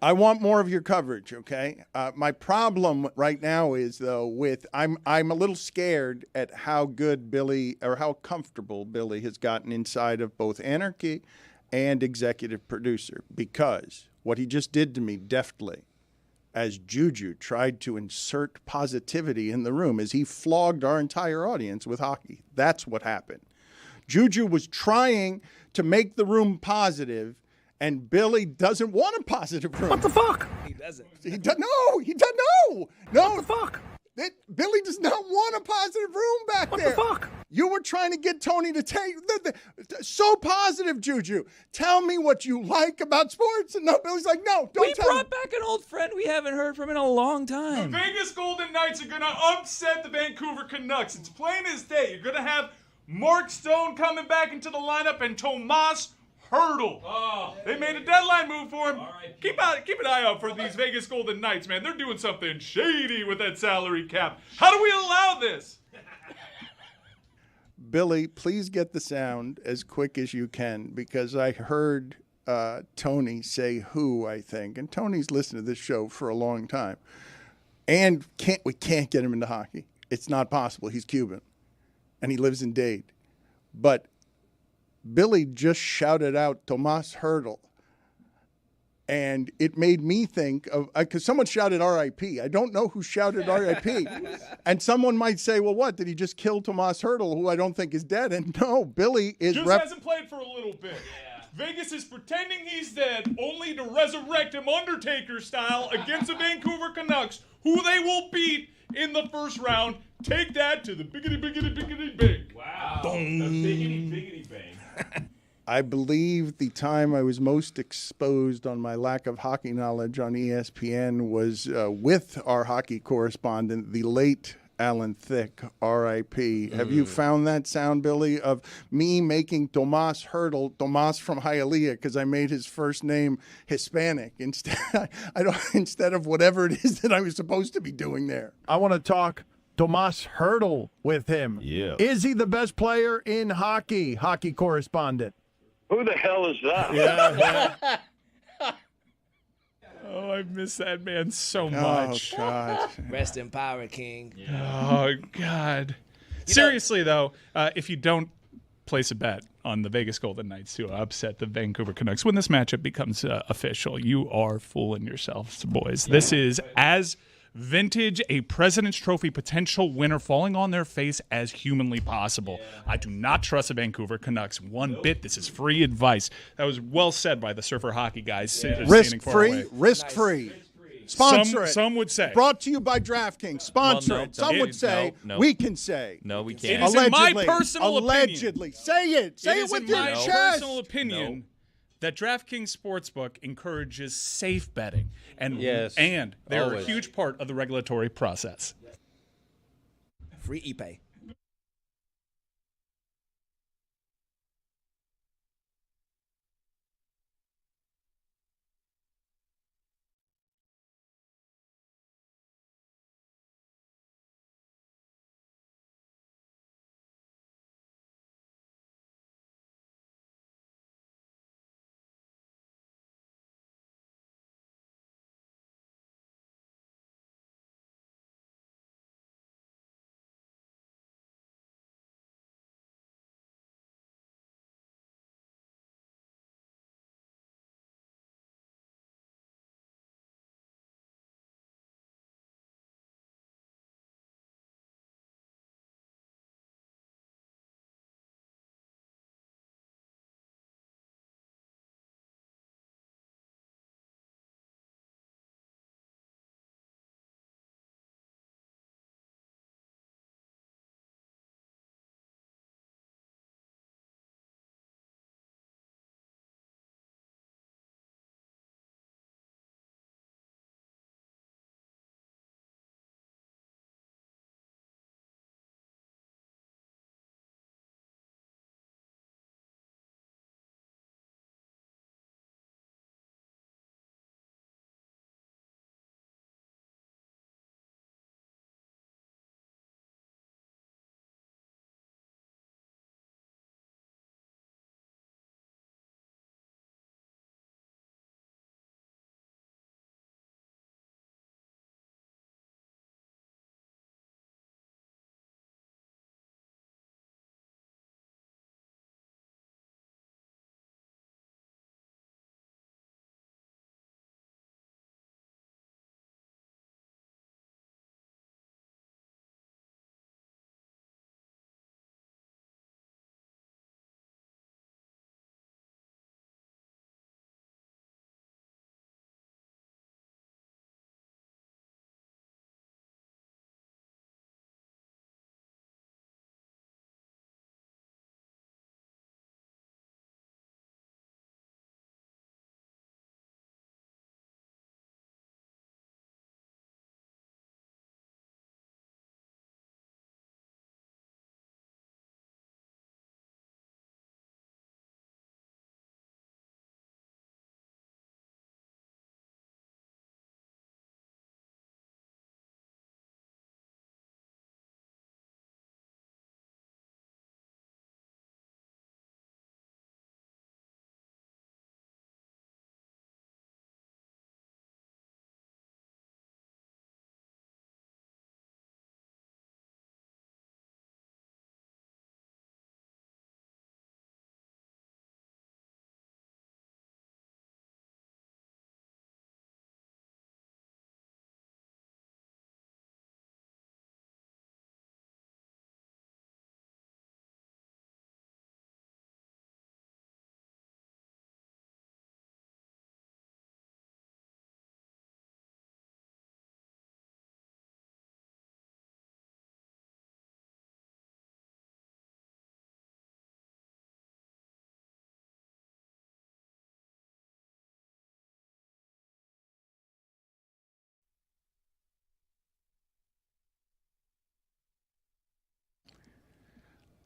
I want more of your coverage, okay? My problem right now is, though, I'm a little scared at how good Billy, or how comfortable Billy has gotten inside of both Anarchy and executive producer, because what he just did to me deftly, as Juju tried to insert positivity in the room, is he flogged our entire audience with hockey. That's what happened. Juju was trying to make the room positive, and Billy doesn't want a positive room. What the fuck? He doesn't. He doesn't. No, he doesn't. No. What the fuck? Billy does not want a positive room back there. What the fuck? You were trying to get Tony to take so positive, Juju. Tell me what you like about sports. And no, Billy's like, no, don't tell me. We brought back an old friend we haven't heard from in a long time. The Vegas Golden Knights are going to upset the Vancouver Canucks. It's plain as day. You're going to have Mark Stone coming back into the lineup and Tomas Hertl. Oh, they made a deadline move for him. Right. Keep an eye out for these Vegas Golden Knights, man. They're doing something shady with that salary cap. How do we allow this? Billy, please get the sound as quick as you can, because I heard Tony say who, I think. And Tony's listened to this show for a long time. And we can't get him into hockey. It's not possible. He's Cuban. And he lives in Dade. But Billy just shouted out Tomas Hertl. And it made me think of, because someone shouted R.I.P. I don't know who shouted R.I.P. And someone might say, well, what? Did he just kill Tomas Hertl, who I don't think is dead? And no, Billy is... Just hasn't played for a little bit. Yeah. Vegas is pretending he's dead, only to resurrect him Undertaker style against the Vancouver Canucks, who they will beat in the first round. Take that to the biggity, biggity, biggity, big. Wow. Boom. The biggity, biggity, bang. I believe the time I was most exposed on my lack of hockey knowledge on ESPN was with our hockey correspondent, the late Alan Thicke, R.I.P. Have you found that sound, Billy, of me making Tomas Hertl, Tomas from Hialeah, because I made his first name Hispanic instead of whatever it is that I was supposed to be doing there? I want to talk Tomas Hertl with him. Yeah. Is he the best player in hockey? Hockey correspondent. Who the hell is that? Yeah. Oh, I miss that man so much. Oh, God. Rest in power, King. Oh, God. Seriously, though, if you don't place a bet on the Vegas Golden Knights to upset the Vancouver Canucks when this matchup becomes official, you are fooling yourselves, boys. This is as vintage a President's Trophy potential winner falling on their face as humanly possible. I do not trust the Vancouver Canucks one bit. This is free advice. That was well said by the Surfer Hockey guys. Risk-free, risk-free. Sponsor it. Some would say. Brought to you by DraftKings. Sponsor Well, no, it. Some would say. no. We can say. No, we It can't. is in my Allegedly. personal Allegedly. Say it. Say it with your my chest. personal opinion that DraftKings Sportsbook encourages safe betting, and they're always. a huge part of the regulatory process. Free ePay.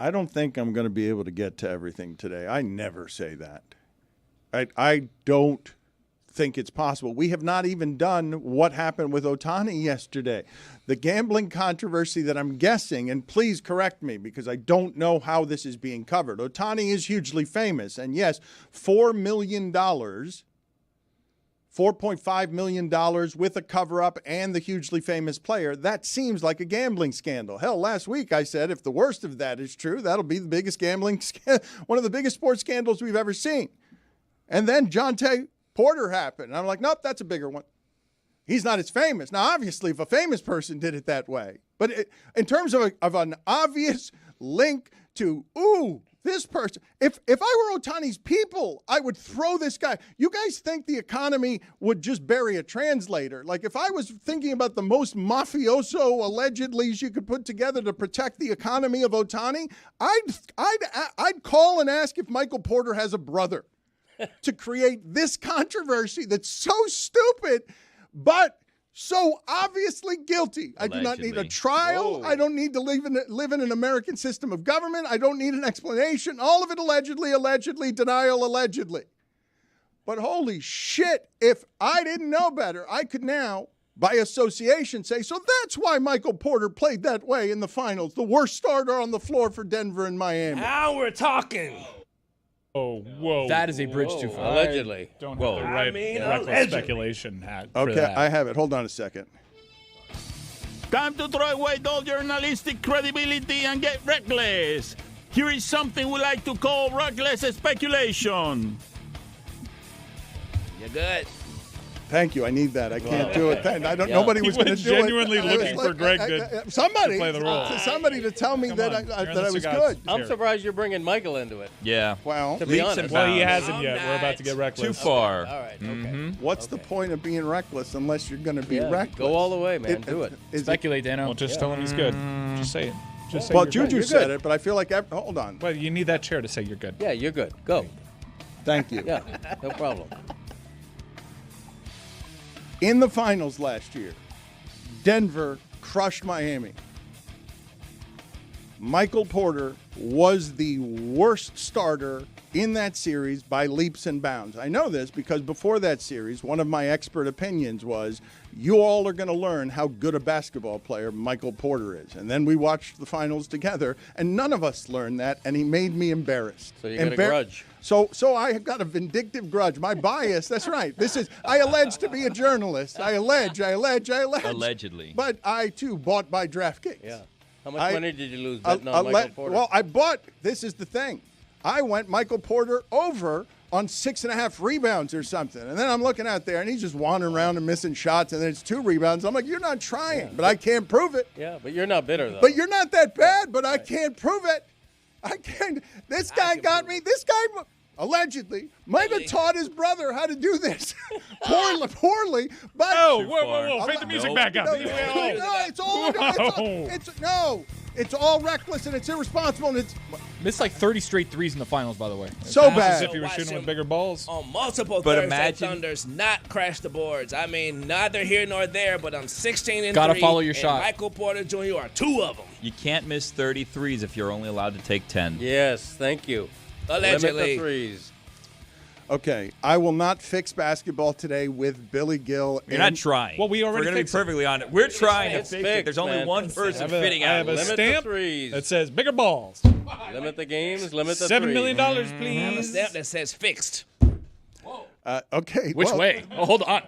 I don't think I'm going to be able to get to everything today. I never say that. I don't think it's possible. We have not even done what happened with Ohtani yesterday. The gambling controversy that I'm guessing, and please correct me because I don't know how this is being covered. Ohtani is hugely famous, and yes, $4 million, $4.5 million with a cover-up and the hugely famous player, that seems like a gambling scandal. Hell, last week I said if the worst of that is true, that'll be the biggest gambling, one of the biggest sports scandals we've ever seen. And then Jontay Porter happened. And I'm like, nope, that's a bigger one. He's not as famous. Now, obviously, if a famous person did it that way. But in terms of an obvious link to, this person, if I were Ohtani's people, I would throw this guy. You guys think the economy would just bury a translator? Like if I was thinking about the most mafioso allegedlys you could put together to protect the economy of Ohtani, I'd call and ask if Michael Porter has a brother to create this controversy that's so stupid, but so obviously guilty. I do not need a trial. I don't need to live in an American system of government. I don't need an explanation. All of it allegedly, denial, allegedly. But holy shit, if I didn't know better, I could now, by association, say, so that's why Michael Porter played that way in the finals. The worst starter on the floor for Denver and Miami. Now we're talking. Oh, whoa. That is a bridge too far. Allegedly. Don't have the right reckless speculation hat for Okay, that. I have it. Hold on a second. Time to throw away all journalistic credibility and get reckless. Here is something we like to call reckless speculation. You're good. Thank you. I need that. I can't do it. Nobody was going to do it. genuinely looking for Greg to play the role. Somebody to tell me that I was good. I'm surprised you're bringing Michael into it. Yeah. Well, To be honest. Well, he hasn't yet. We're about to get reckless. Too far. All right. Okay. what's the point of being reckless unless you're going to be reckless? Go all the way, man. Do it. Speculate, Dano. Well, just tell him he's good. Just say it. Just say Well, you're good. Juju said it, but I feel like hold on. Well, you need that chair to say you're good. Yeah, you're good. Go. Thank you. Yeah, no problem. In the finals last year, Denver crushed Miami. Michael Porter was the worst starter in that series by leaps and bounds. I know this because before that series, one of my expert opinions was, you all are going to learn how good a basketball player Michael Porter is. And then we watched the finals together, and none of us learned that, and he made me embarrassed. So you got a grudge. So I have got a vindictive grudge. My bias, that's right. I allege to be a journalist. I allege. Allegedly. But I, too, bought by DraftKings. Yeah. How much money did you lose betting on Michael Porter? Well, I bought, this is the thing. I went Michael Porter over on 6.5 rebounds or something. And then I'm looking out there, and he's just wandering around and missing shots, and then it's 2 rebounds. I'm like, you're not trying, but I can't prove it. Yeah, but you're not bitter, though. But you're not that bad, but I can't prove it. I can't. This guy got me. This guy allegedly might have taught his brother how to do this poorly. But whoa! Fade the music back up. It's all reckless and it's irresponsible and it's Missed like 30 straight threes in the finals, by the way. so As bad. if he was shooting with bigger balls. On multiple But Thursday imagine- Thunders, not crash the boards. I mean, neither here nor there, but I'm 16 and Gotta 3. follow your and shot. Michael Porter Jr. are 2 of them. You can't miss 33s if you're only allowed to take 10. Yes, thank you. Allegedly. Limit the threes. Okay, I will not fix basketball today with Billy Gill. You're not trying. Well, we already We're going to be fixed it. perfectly honest. We're trying to It's fix it. fixed, There's only man. one person I fitting have out. a Limit the stamp threes. that says bigger balls. Limit the games, limit the $7 threes. million, I have a please. stamp that says fixed. Okay. Which well, way? Oh, hold on.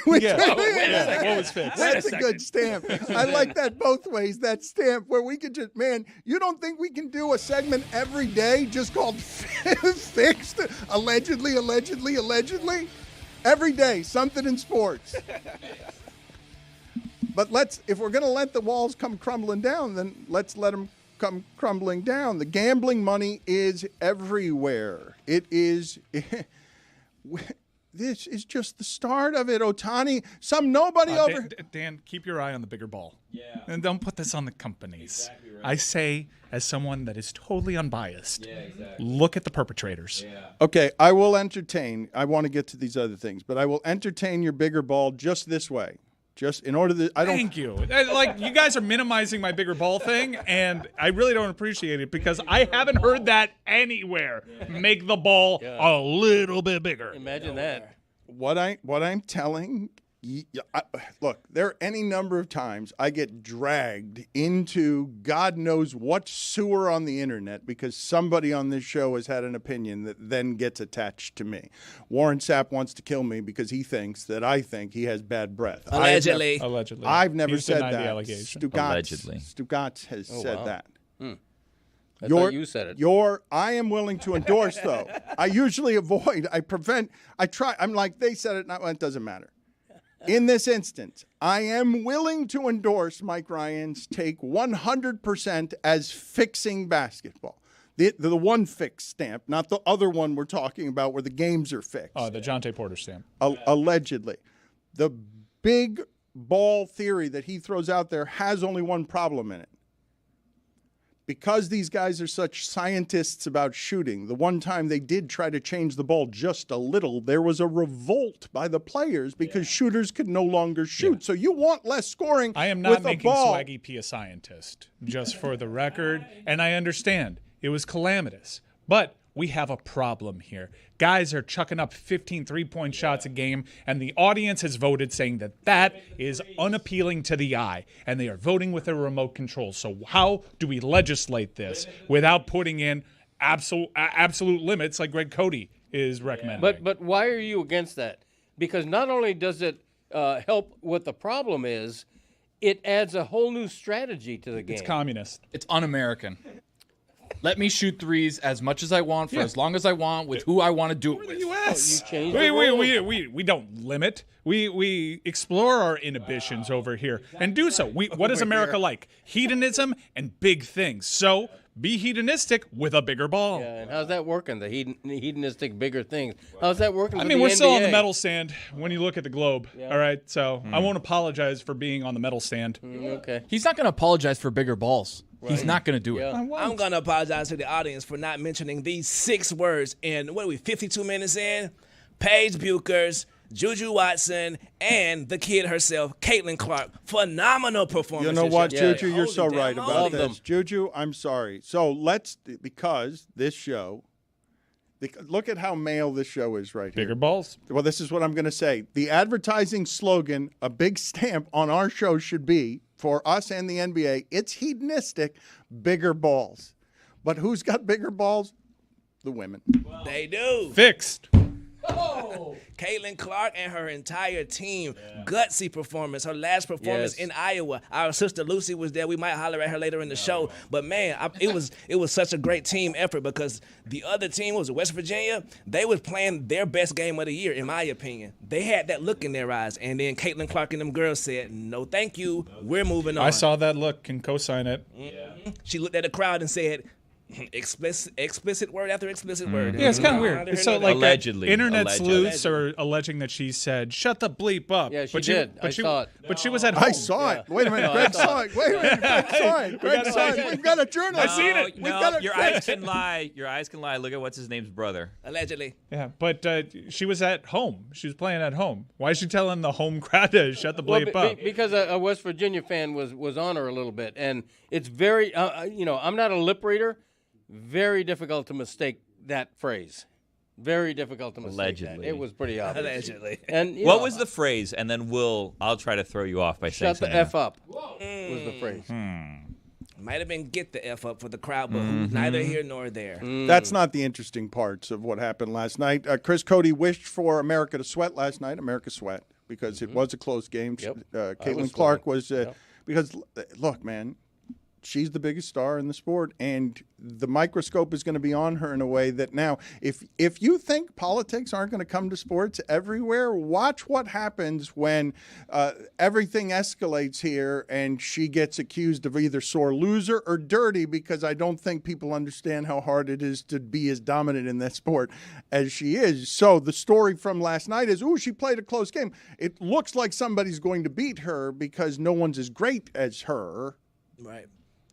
Which Yeah. way? What was fixed? That's a good stamp. I like that both ways, that stamp where we could just, man, you don't think we can do a segment every day just called Fixed? Allegedly. Every day, something in sports. But if we're going to let the walls come crumbling down, then let's let them come crumbling down. The gambling money is everywhere. It is... This is just the start of it. Ohtani, nobody over. Dan, keep your eye on the bigger ball. Yeah. And don't put this on the companies. Exactly right. I say, as someone that is totally unbiased, look at the perpetrators. Yeah. Okay, I will entertain. I want to get to these other things, but I will entertain your bigger ball just this way. Just in order to, I don't. Thank you. Like, you guys are minimizing my bigger ball thing, and I really don't appreciate it because I haven't heard that anywhere. Make the ball a little bit bigger. Imagine that. What I'm telling. Look, there are any number of times I get dragged into God knows what sewer on the internet because somebody on this show has had an opinion that then gets attached to me. Warren Sapp wants to kill me because he thinks that I think he has bad breath. Allegedly. I've never He's said denied that. the allegation. Stugotz has said that. I thought you said it. I am willing to endorse, though. I usually avoid. I try. I'm like, they said it. Well, it doesn't matter. In this instance, I am willing to endorse Mike Ryan's take 100% as fixing basketball. The one fix stamp, not the other one we're talking about where the games are fixed. Oh, the Jontay Porter stamp. Allegedly. The big ball theory that he throws out there has only one problem in it. Because these guys are such scientists about shooting, the one time they did try to change the ball just a little, there was a revolt by the players because shooters could no longer shoot. So you want less scoring with a ball. I am not making Swaggy P a scientist, just for the record. And I understand it was calamitous. But we have a problem here. Guys are chucking up 15 three-point shots a game, and the audience has voted saying that that is unappealing to the eye, and they are voting with a remote control. So how do we legislate this without putting in absolute limits like Greg Cody is recommending? But why are you against that? Because not only does it help what the problem is, it adds a whole new strategy to the game. It's communist. It's un-American. Let me shoot threes as much as I want for as long as I want with who I want to do it with. The U.S. You changed the rules. We don't limit. We explore our inhibitions over here and do so. What is America like? Hedonism and big things. So be hedonistic with a bigger ball. Yeah, and how's that working? The hedonistic bigger things. How's that working? I for mean, the we're still NBA? on the medal stand when you look at the globe. Yeah. All right, so I won't apologize for being on the medal stand. Okay. He's not going to apologize for bigger balls. He's not going to do it. Yeah. I'm going to apologize to the audience for not mentioning these 6 words in, 52 minutes in? Paige Buchers, Juju Watson, and the kid herself, Caitlin Clark. Phenomenal performance. You know what, yesterday. Juju? You're so Holy right damn about moly. this. Juju, I'm sorry. So because this show, look at how male this show is right here. Bigger balls. Well, this is what I'm going to say. The advertising slogan, a big stamp on our show should be, for us and the NBA, it's hedonistic, bigger balls. But who's got bigger balls? The women. They do. Fixed. Caitlin Clark and her entire team, gutsy performance. Her last performance in Iowa. Our sister Lucy was there. We might holler at her later in the show. But man, it was such a great team effort because the other team was West Virginia. They was playing their best game of the year, in my opinion. They had that look in their eyes, and then Caitlin Clark and them girls said, "No, thank you. We're moving on." I saw that look and co-sign it. She looked at the crowd and said, explicit word after explicit word. Yeah, it's kind of weird. So, like, Allegedly. internet Allegedly. sleuths are alleging that she said, "Shut the bleep up." Yeah, she did. I saw it. But she was at home. I saw it. Wait a minute. Greg saw it. Wait a minute. Greg saw it. Greg saw it. We've got a journalist. I seen it. Your eyes can lie. Your eyes can lie. Look at what's his name's brother. Allegedly. Yeah, but she was at home. She was playing at home. Why is she telling the home crowd to shut the bleep up? Because a West Virginia fan was on her a little bit, and it's very, I'm not a lip reader. Very difficult to mistake that phrase. Very difficult to mistake Allegedly. that. It was pretty obvious. Allegedly. And What was the phrase? And then I'll try to throw you off by saying shut the something. F up was the phrase. Might have been get the F up for the crowd, but neither here nor there. That's not the interesting parts of what happened last night. Chris Cody wished for America to sweat last night. America sweat because it was a close game. Caitlin Clark was because, look, man, she's the biggest star in the sport, and the microscope is going to be on her in a way that now, if you think politics aren't going to come to sports everywhere, watch what happens when everything escalates here and she gets accused of either sore loser or dirty, because I don't think people understand how hard it is to be as dominant in that sport as she is. So the story from last night is, she played a close game. It looks like somebody's going to beat her because no one's as great as her. Right.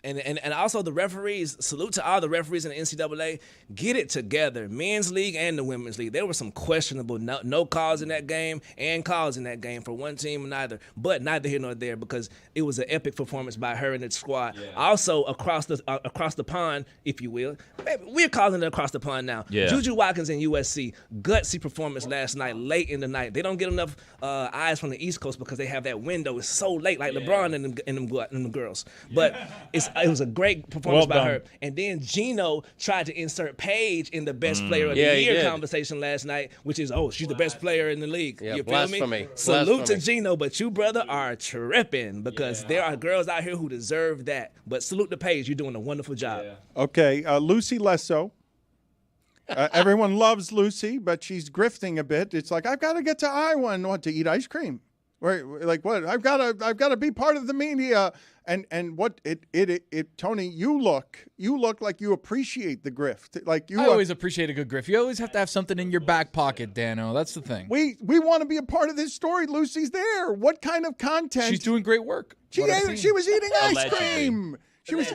And also the referees, salute to all the referees in the NCAA. Get it together. Men's league and the women's league. There were some questionable no calls in that game and calls in that game for one team or neither. But neither here nor there because it was an epic performance by her and its squad. Yeah. Also across the pond, if you will. We're calling it across the pond now. Yeah. Juju Watkins and USC, gutsy performance last night, late in the night. They don't get enough eyes from the East Coast because they have that window. It's so late, like LeBron and them girls. But it was a great performance by her. And then Gino tried to insert Paige in the best player of the year conversation last night, which is, she's the best player in the league. Yeah, you feel me? Salute to Gino, but you, brother, are tripping because there are girls out here who deserve that. But salute to Paige. You're doing a wonderful job. Yeah. Okay, Lucy less so. Everyone loves Lucy, but she's grifting a bit. It's like, I've got to get to Iowa and to eat ice cream. Right, like what? I've got to be part of the media, and what it Tony, you look like you appreciate the grift. Like I always appreciate a good grift. You always have to have something in your back pocket, Dano. That's the thing. We want to be a part of this story. Lucy's there. What kind of content? She's doing great work. She was eating ice cream. She was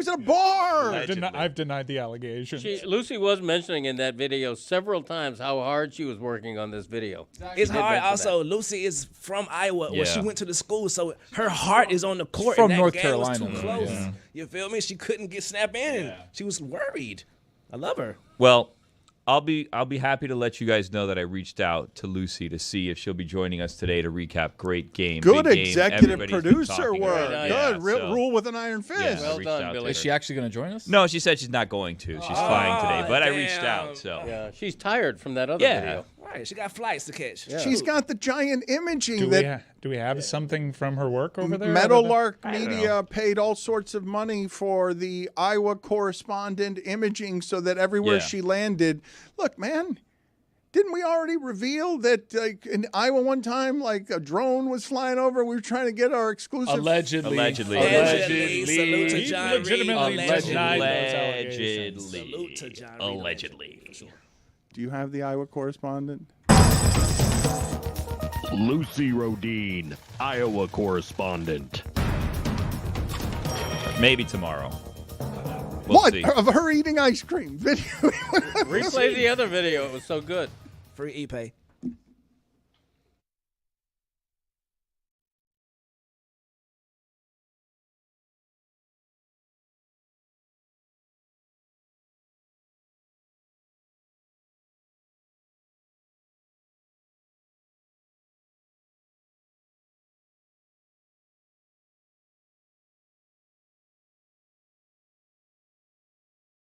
at a bar. I've denied the allegation. Lucy was mentioning in that video several times how hard she was working on this video. It's hard. Also, Lucy is from Iowa, where she went to the school, so her heart is on the court. From and that North game Carolina, was too close. You feel me? She couldn't get snap in. Yeah. She was worried. I love her. Well, I'll be happy to let you guys know that I reached out to Lucy to see if she'll be joining us today to recap great game. Good big game. executive producer work. Good. Rule with an iron fist. Yeah, well done, Billy. Is she actually going to join us? No, she said she's not going to. She's flying today, but I reached out. So yeah, she's tired from that other video. Right, she got flights to catch. Yeah. She's got the giant imaging Do we have something from her work over there? Meadowlark Media paid all sorts of money for the Iowa correspondent imaging so that everywhere she landed. Look, man, didn't we already reveal that in Iowa one time, like a drone was flying over? We were trying to get our exclusive. Allegedly. Salute to John Reed. Legitimately denied those allegations. Allegedly. Do you have the Iowa correspondent? Lucy Rodine, Iowa correspondent. Maybe tomorrow. We'll see. Of her eating ice cream video? Replay the other video. It was so good. Free ePay.